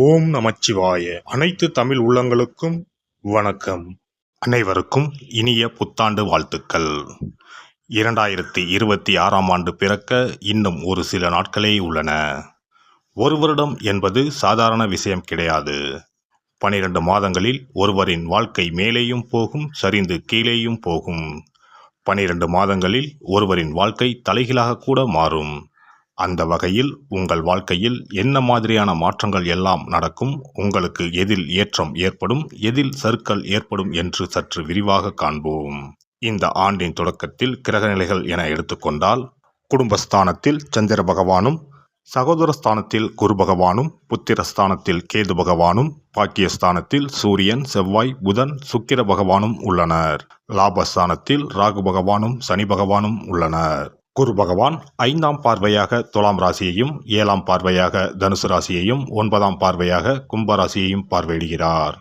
ஓம் நமச்சிவாய. அனைத்து தமிழ் உள்ளங்களுக்கும் வணக்கம். அனைவருக்கும் இனிய புத்தாண்டு வாழ்த்துக்கள். 2026ஆம் ஆண்டு பிறக்க இன்னும் ஒரு சில நாட்களே உள்ளன. ஒரு வருடம் என்பது சாதாரண விஷயம் கிடையாது. 12 மாதங்களில் ஒருவரின் வாழ்க்கை மேலேயும் போகும், சரிந்து கீழேயும் போகும். 12 மாதங்களில் ஒருவரின் வாழ்க்கை தலைகீழாக கூட மாறும். அந்த வகையில் உங்கள் வாழ்க்கையில் என்ன மாதிரியான மாற்றங்கள் எல்லாம் நடக்கும், உங்களுக்கு எதில் ஏற்றம் ஏற்படும், எதில் சறுக்கல் ஏற்படும் என்று சற்று விரிவாக காண்போம். இந்த ஆண்டின் தொடக்கத்தில் கிரகநிலைகள் என எடுத்துக்கொண்டால், குடும்பஸ்தானத்தில் சந்திர பகவானும், சகோதரஸ்தானத்தில் குரு பகவானும், புத்திரஸ்தானத்தில் கேது பகவானும், பாக்கியஸ்தானத்தில் சூரியன், செவ்வாய், புதன், சுக்கிர பகவானும் உள்ளனர். லாபஸ்தானத்தில் ராகு பகவானும் சனி பகவானும் உள்ளனர். குரு பகவான் 5ஆம் பார்வையாக துலாம் ராசியையும், 7ஆம் பார்வையாக தனுசு ராசியையும், 9ஆம் பார்வையாக கும்ப ராசியையும் பார்வையிடுகிறார்.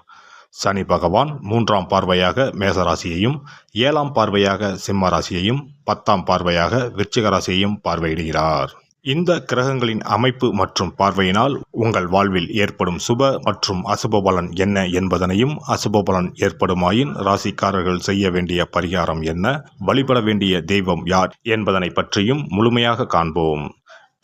சனி பகவான் 3ஆம் பார்வையாக மேச ராசியையும், 7ஆம் பார்வையாக சிம்ம ராசியையும், 10ஆம் பார்வையாக விருச்சிக ராசியையும் பார்வையிடுகிறார். இந்த கிரகங்களின் அமைப்பு மற்றும் பார்வையினால் உங்கள் வாழ்வில் ஏற்படும் சுப மற்றும் அசுப பலன் என்ன என்பதனையும், அசுப பலன் ஏற்படுமாயின் ராசிக்காரர்கள் செய்ய வேண்டிய பரிகாரம் என்ன, வழிபட வேண்டிய தெய்வம் யார் என்பதனை பற்றியும் முழுமையாக காண்போம்.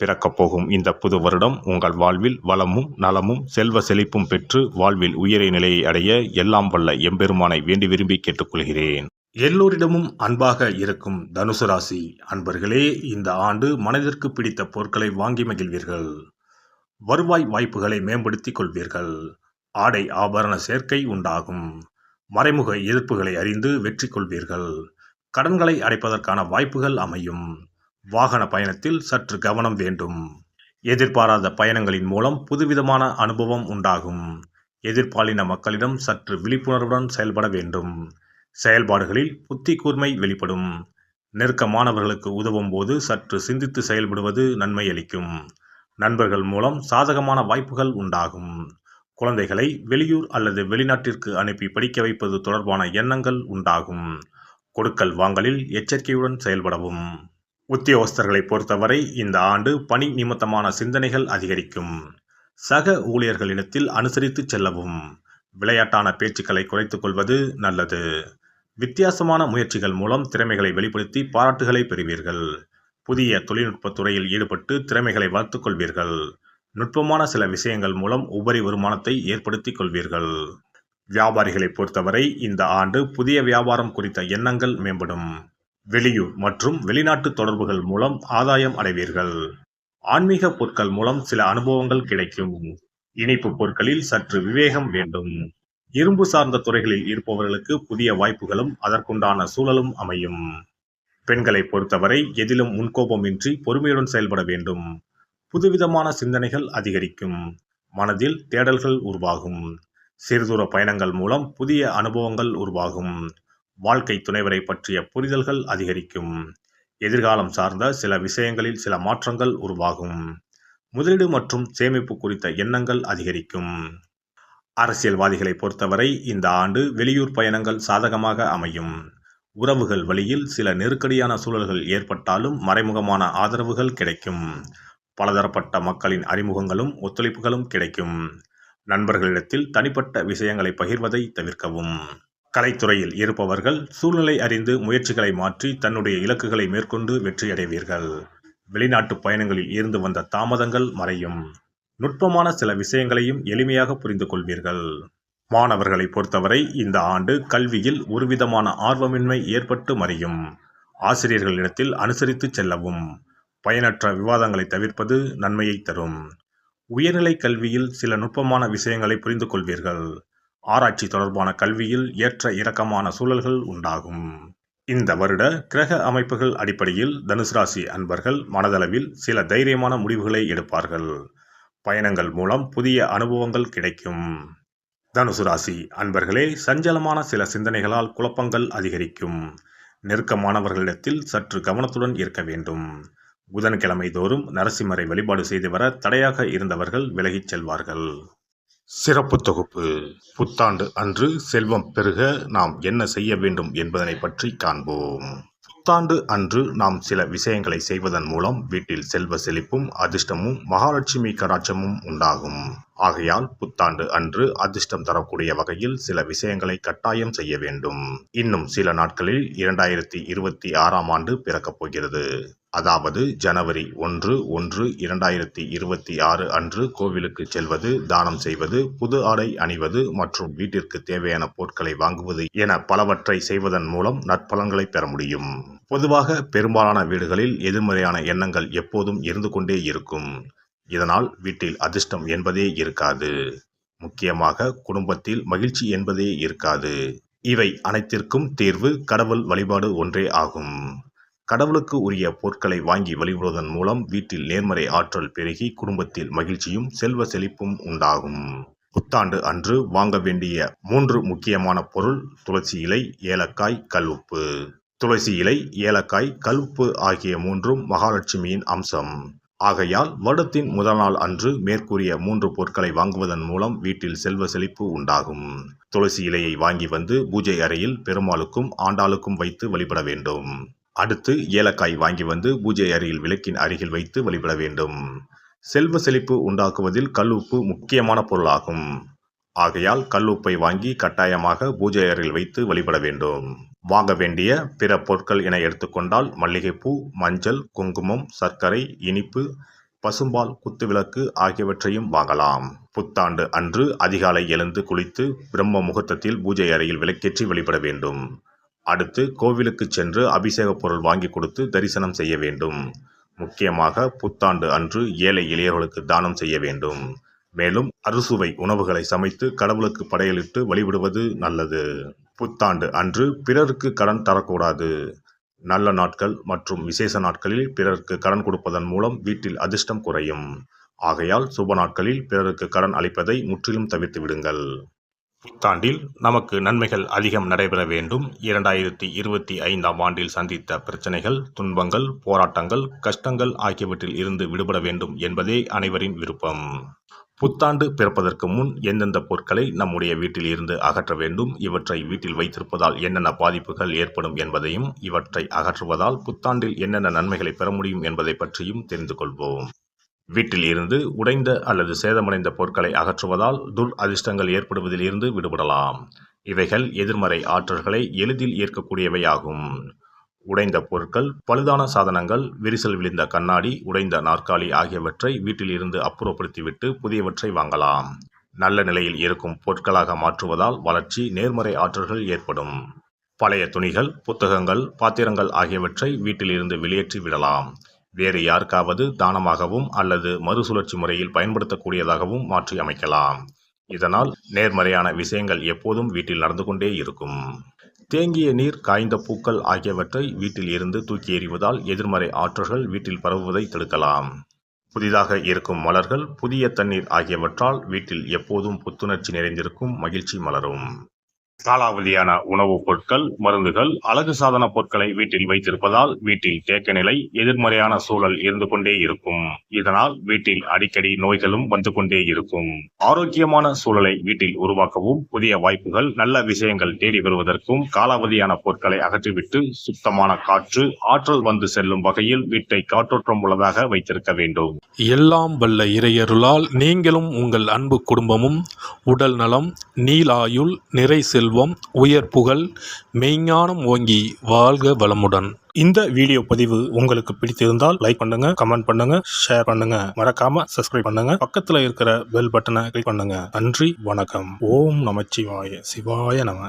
பிறக்கப் போகும் இந்த புது வருடம் உங்கள் வாழ்வில் வளமும் நலமும் செல்வ செழிப்பும் பெற்று வாழ்வில் உயரிய நிலையை அடைய எல்லாம் வல்ல எம்பெருமானை வேண்டி விரும்பி கேட்டுக்கொள்கிறேன். எல்லோரிடமும் அன்பாக இருக்கும் தனுசு ராசி அன்பர்களே, இந்த ஆண்டு மனதிற்கு பிடித்த பொருட்களை வாங்கி மகிழ்வீர்கள். வருவாய் வாய்ப்புகளை மேம்படுத்திக் கொள்வீர்கள். ஆடை ஆபரண சேர்க்கை உண்டாகும். மறைமுக எதிர்ப்புகளை அறிந்து வெற்றி கொள்வீர்கள். கடன்களை அடைப்பதற்கான வாய்ப்புகள் அமையும். வாகன பயணத்தில் சற்று கவனம் வேண்டும். எதிர்பாராத பயணங்களின் மூலம் புதுவிதமான அனுபவம் உண்டாகும். எதிர்பாலின மக்களிடம் சற்று விழிப்புணர்வுடன் செயல்பட வேண்டும். செயல்பாடுகளில் புத்தி கூர்மை வெளிப்படும். நெருக்கமானவர்களுக்கு உதவும் போது சற்று சிந்தித்து செயல்படுவது நன்மை அளிக்கும். நண்பர்கள் மூலம் சாதகமான வாய்ப்புகள் உண்டாகும். குழந்தைகளை வெளியூர் அல்லது வெளிநாட்டிற்கு அனுப்பி படிக்க வைப்பது தொடர்பான எண்ணங்கள் உண்டாகும். கொடுக்கல் வாங்கலில் எச்சரிக்கையுடன் செயல்படவும். உத்தியோகஸ்தர்களை பொறுத்தவரை இந்த ஆண்டு பணி நிமித்தமான சிந்தனைகள் அதிகரிக்கும். சக ஊழியர்களிடத்தில் அனுசரித்து செல்லவும். விளையாட்டான பேச்சுக்களை குறைத்துக் கொள்வது நல்லது. வித்தியாசமான முயற்சிகள் மூலம் திறமைகளை வெளிப்படுத்தி பாராட்டுகளை பெறுவீர்கள். புதிய தொழில்நுட்ப துறையில் ஈடுபட்டு திறமைகளை வளர்த்துக் கொள்வீர்கள். நுட்பமான சில விஷயங்கள் மூலம் உபரி வருமானத்தை ஏற்படுத்திக் கொள்வீர்கள். வியாபாரிகளை பொறுத்தவரை இந்த ஆண்டு புதிய வியாபாரம் குறித்த எண்ணங்கள் மேம்படும். வெளியூர் மற்றும் வெளிநாட்டு தொடர்புகள் மூலம் ஆதாயம் அடைவீர்கள். ஆன்மீக பொருட்கள் மூலம் சில அனுபவங்கள் கிடைக்கும். இனிப்பு பொருட்களில் சற்று விவேகம் வேண்டும். இரும்பு சார்ந்த துறைகளில் இருப்பவர்களுக்கு புதிய வாய்ப்புகளும் அதற்குண்டான சூழலும் அமையும். பெண்களை பொறுத்தவரை எதிலும் முன்கோபமின்றி பொறுமையுடன் செயல்பட வேண்டும். புதுவிதமான சிந்தனைகள் அதிகரிக்கும். மனதில் தேடல்கள் உருவாகும். சிறுதூர பயணங்கள் மூலம் புதிய அனுபவங்கள் உருவாகும். வாழ்க்கை துணைவரை பற்றிய புரிதல்கள் அதிகரிக்கும். எதிர்காலம் சார்ந்த சில விஷயங்களில் சில மாற்றங்கள் உருவாகும். முதலீடு மற்றும் சேமிப்பு குறித்த எண்ணங்கள் அதிகரிக்கும். அரசியல்வாதிகளை பொறுத்தவரை இந்த ஆண்டு வெளியூர் பயணங்கள் சாதகமாக அமையும். உறவுகள் வழியில் சில நெருக்கடியான சூழல்கள் ஏற்பட்டாலும் மறைமுகமான ஆதரவுகள் கிடைக்கும். பலதரப்பட்ட மக்களின் அறிமுகங்களும் ஒத்துழைப்புகளும் கிடைக்கும். நண்பர்களிடத்தில் தனிப்பட்ட விஷயங்களை பகிர்வதை தவிர்க்கவும். கலைத்துறையில் இருப்பவர்கள் சூழ்நிலை அறிந்து முயற்சிகளை மாற்றி தன்னுடைய இலக்குகளை மேற்கொண்டு வெற்றியடைவீர்கள். வெளிநாட்டு பயணங்களில் இருந்து வந்த தாமதங்கள் மறையும். நுட்பமான சில விஷயங்களையும் எளிமையாக புரிந்து கொள்வீர்கள். மாணவர்களை பொறுத்தவரை இந்த ஆண்டு கல்வியில் ஒருவிதமான ஆர்வமின்மை ஏற்பட்டு மறையும். ஆசிரியர்களிடத்தில் அனுசரித்து செல்லவும். பயனற்ற விவாதங்களை தவிர்ப்பது நன்மையை தரும். உயர்நிலை கல்வியில் சில நுட்பமான விஷயங்களை புரிந்து கொள்வீர்கள். ஆராய்ச்சி தொடர்பான கல்வியில் ஏற்ற இறக்கமான சூழல்கள் உண்டாகும். இந்த வருட கிரக அமைப்புகள் அடிப்படையில் தனுசு ராசி அன்பர்கள் மனதளவில் சில தைரியமான முடிவுகளை எடுப்பார்கள். பயணங்கள் மூலம் புதிய அனுபவங்கள் கிடைக்கும். தனுசு ராசி அன்பர்களே, சஞ்சலமான சில சிந்தனைகளால் குழப்பங்கள் அதிகரிக்கும். நெருக்கமானவர்களிடத்தில் சற்று கவனத்துடன் இருக்க வேண்டும். புதன்கிழமை தோறும் நரசிம்மரை வழிபாடு செய்து வர தடையாக இருந்தவர்கள் விலகிச் செல்வார்கள். சிறப்பு தொகுப்பு. புத்தாண்டு அன்று செல்வம் பெருக நாம் என்ன செய்ய வேண்டும் என்பதனை பற்றி காண்போம். புத்தாண்டு அன்று நாம் சில விஷயங்களை செய்வதன் மூலம் வீட்டில் செல்வ செழிப்பும் அதிர்ஷ்டமும் மகாலட்சுமி கடாட்சமும் உண்டாகும். ஆகையால் புத்தாண்டு அன்று அதிர்ஷ்டம் தரக்கூடிய வகையில் சில விஷயங்களை கட்டாயம் செய்ய வேண்டும். இன்னும் சில நாட்களில் 2026ஆம் ஆண்டு பிறக்கப் போகிறது. அதாவது ஜனவரி 1/1/2026 அன்று கோவிலுக்கு செல்வது, தானம் செய்வது, புது ஆடை அணிவது மற்றும் வீட்டிற்கு தேவையான பொருட்களை வாங்குவது என பலவற்றை செய்வதன் மூலம் நற்பலன்களை பெற முடியும். பொதுவாக பெரும்பாலான வீடுகளில் எதிர்மறையான எண்ணங்கள் எப்போதும் இருந்து கொண்டே இருக்கும். இதனால் வீட்டில் அதிர்ஷ்டம் என்பதே இருக்காது. முக்கியமாக குடும்பத்தில் மகிழ்ச்சி என்பதே இருக்காது. இவை அனைத்திற்கும் தீர்வு கடவுள் வழிபாடு ஒன்றே ஆகும். கடவுளுக்கு உரிய பொருட்களை வாங்கி வழிபடுவதன் மூலம் வீட்டில் நேர்மறை ஆற்றல் பெருகி குடும்பத்தில் மகிழ்ச்சியும் செல்வ செழிப்பும் உண்டாகும். புத்தாண்டு அன்று வாங்க வேண்டிய 3 முக்கியமான பொருள்: துளசி இலை, ஏலக்காய், கல்உப்பு. துளசி இலை, ஏலக்காய், கல்உப்பு ஆகிய 3ம் மகாலட்சுமியின் அம்சம். ஆகையால் வருடத்தின் முதல் நாள் அன்று மேற்கூறிய 3 பொருட்களை வாங்குவதன் மூலம் வீட்டில் செல்வ செழிப்பு உண்டாகும். துளசி இலையை வாங்கி வந்து பூஜை அறையில் பெருமாளுக்கும் ஆண்டாளுக்கும் வைத்து வழிபட வேண்டும். அடுத்து ஏலக்காய் வாங்கி வந்து பூஜை அறையில் விளக்கின் அருகில் வைத்து வழிபட வேண்டும். செல்வ செழிப்பு உண்டாக்குவதில் கல்உப்பு முக்கியமான பொருளாகும். ஆகையால் கல்உப்பை வாங்கி கட்டாயமாக பூஜை அறையில் வைத்து வழிபட வேண்டும். வாங்க வேண்டிய பிற பொருட்கள் என எடுத்துக்கொண்டால் மல்லிகைப்பூ, மஞ்சள், குங்குமம், சர்க்கரை, இனிப்பு, பசும்பால், குத்துவிளக்கு ஆகியவற்றையும் வாங்கலாம். புத்தாண்டு அன்று அதிகாலை எழுந்து குளித்து பிரம்ம முகூர்த்தத்தில் பூஜை அறையில் விளக்கேற்றி வழிபட வேண்டும். அடுத்து கோவிலுக்கு சென்று அபிஷேக பொருள் வாங்கி கொடுத்து தரிசனம் செய்ய வேண்டும். முக்கியமாக புத்தாண்டு அன்று ஏழை எளியவர்களுக்கு தானம் செய்ய வேண்டும். மேலும் அறுசுவை உணவுகளை சமைத்து கடவுளுக்கு படையலிட்டு வழிபடுவது நல்லது. புத்தாண்டு அன்று பிறருக்கு கடன் தரக்கூடாது. நல்ல நாட்கள் மற்றும் விசேஷ நாட்களில் பிறருக்கு கடன் கொடுப்பதன் மூலம் வீட்டில் அதிர்ஷ்டம் குறையும். ஆகையால் சுப நாட்களில் பிறருக்கு கடன் அளிப்பதை முற்றிலும் தவிர்த்து விடுங்கள். புத்தாண்டில் நமக்கு நன்மைகள் அதிகம் நடைபெற வேண்டும். 2025ஆம் ஆண்டில் சந்தித்த பிரச்சனைகள், துன்பங்கள், போராட்டங்கள், கஷ்டங்கள் ஆகியவற்றில் இருந்து விடுபட வேண்டும் என்பதே அனைவரின் விருப்பம். புத்தாண்டு பிறப்பதற்கு முன் எந்தெந்த பொருட்களை நம்முடைய வீட்டில் இருந்து அகற்ற வேண்டும், இவற்றை வீட்டில் வைத்திருப்பதால் என்னென்ன பாதிப்புகள் ஏற்படும் என்பதையும், இவற்றை அகற்றுவதால் புத்தாண்டில் என்னென்ன நன்மைகளை பெற முடியும் என்பதை பற்றியும் தெரிந்து கொள்வோம். வீட்டில் இருந்து உடைந்த அல்லது சேதமடைந்த பொருட்களை அகற்றுவதால் துர் அதிர்ஷ்டங்கள் ஏற்படுவதில் இருந்து விடுபடலாம். இவைகள் எதிர்மறை ஆற்றல்களை எளிதில் ஏற்கக்கூடியவையாகும். உடைந்த பொருட்கள், பழுதான சாதனங்கள், விரிசல் விழுந்த கண்ணாடி, உடைந்த நாற்காலி ஆகியவற்றை வீட்டில் இருந்து அப்புறப்படுத்திவிட்டு புதியவற்றை வாங்கலாம். நல்ல நிலையில் இருக்கும் பொருட்களாக மாற்றுவதால் வளர்ச்சி, நேர்மறை ஆற்றல்கள் ஏற்படும். பழைய துணிகள், புத்தகங்கள், பாத்திரங்கள் ஆகியவற்றை வீட்டில் இருந்து வெளியேற்றி விடலாம். வேறு யாருக்காவது தானமாகவும் அல்லது மறுசுழற்சி முறையில் பயன்படுத்தக்கூடியதாகவும் மாற்றி அமைக்கலாம். இதனால் நேர்மறையான விஷயங்கள் எப்போதும் வீட்டில் நடந்து கொண்டே இருக்கும். தேங்கிய நீர், காய்ந்த பூக்கள் ஆகியவற்றை வீட்டில் இருந்து தூக்கி எறிவதால் எதிர்மறை ஆற்றல்கள் வீட்டில் பரவுவதை தடுக்கலாம். புதிதாக இருக்கும் மலர்கள், புதிய தண்ணீர் ஆகியவற்றால் வீட்டில் எப்போதும் புத்துணர்ச்சி நிறைந்திருக்கும், மகிழ்ச்சி மலரும். காலாவதியான உணவுப் பொருட்கள், மருந்துகள், அழகு சாதன பொருட்களை வீட்டில் வைத்திருப்பதால் வீட்டில் தேக்க நிலை, எதிர்மறையான சூழல் இருந்து கொண்டே இருக்கும். இதனால் வீட்டில் அடிக்கடி நோய்களும் வந்து கொண்டே இருக்கும். ஆரோக்கியமான சூழலை வீட்டில் உருவாக்கவும், புதிய வாய்ப்புகள், நல்ல விஷயங்கள் தேடி வருவதற்கும் காலாவதியான பொருட்களை அகற்றிவிட்டு சுத்தமான காற்று, ஆற்றல் வந்து செல்லும் வகையில் வீட்டை காற்றோட்டம் உள்ளதாக வைத்திருக்க வேண்டும். எல்லாம் வல்ல இறையருளால் நீங்களும் உங்கள் அன்பு குடும்பமும் உடல் நலம், நீலாயுள், நிறை செல்வம், உயர் புகழ், மெய்ஞானம் ஓங்கி வாழ்க வளமுடன். இந்த வீடியோ பதிவு உங்களுக்கு பிடித்திருந்தால் லைக் பண்ணுங்க, கமெண்ட் பண்ணுங்க, ஷேர் பண்ணுங்க, மறக்காம சப்ஸ்கிரைப் பண்ணுங்க, பக்கத்துல இருக்கிற பெல் பட்டனை கிளிக் பண்ணுங்க. நன்றி, வணக்கம். ஓம் நமச்சிவாய. சிவாய நம.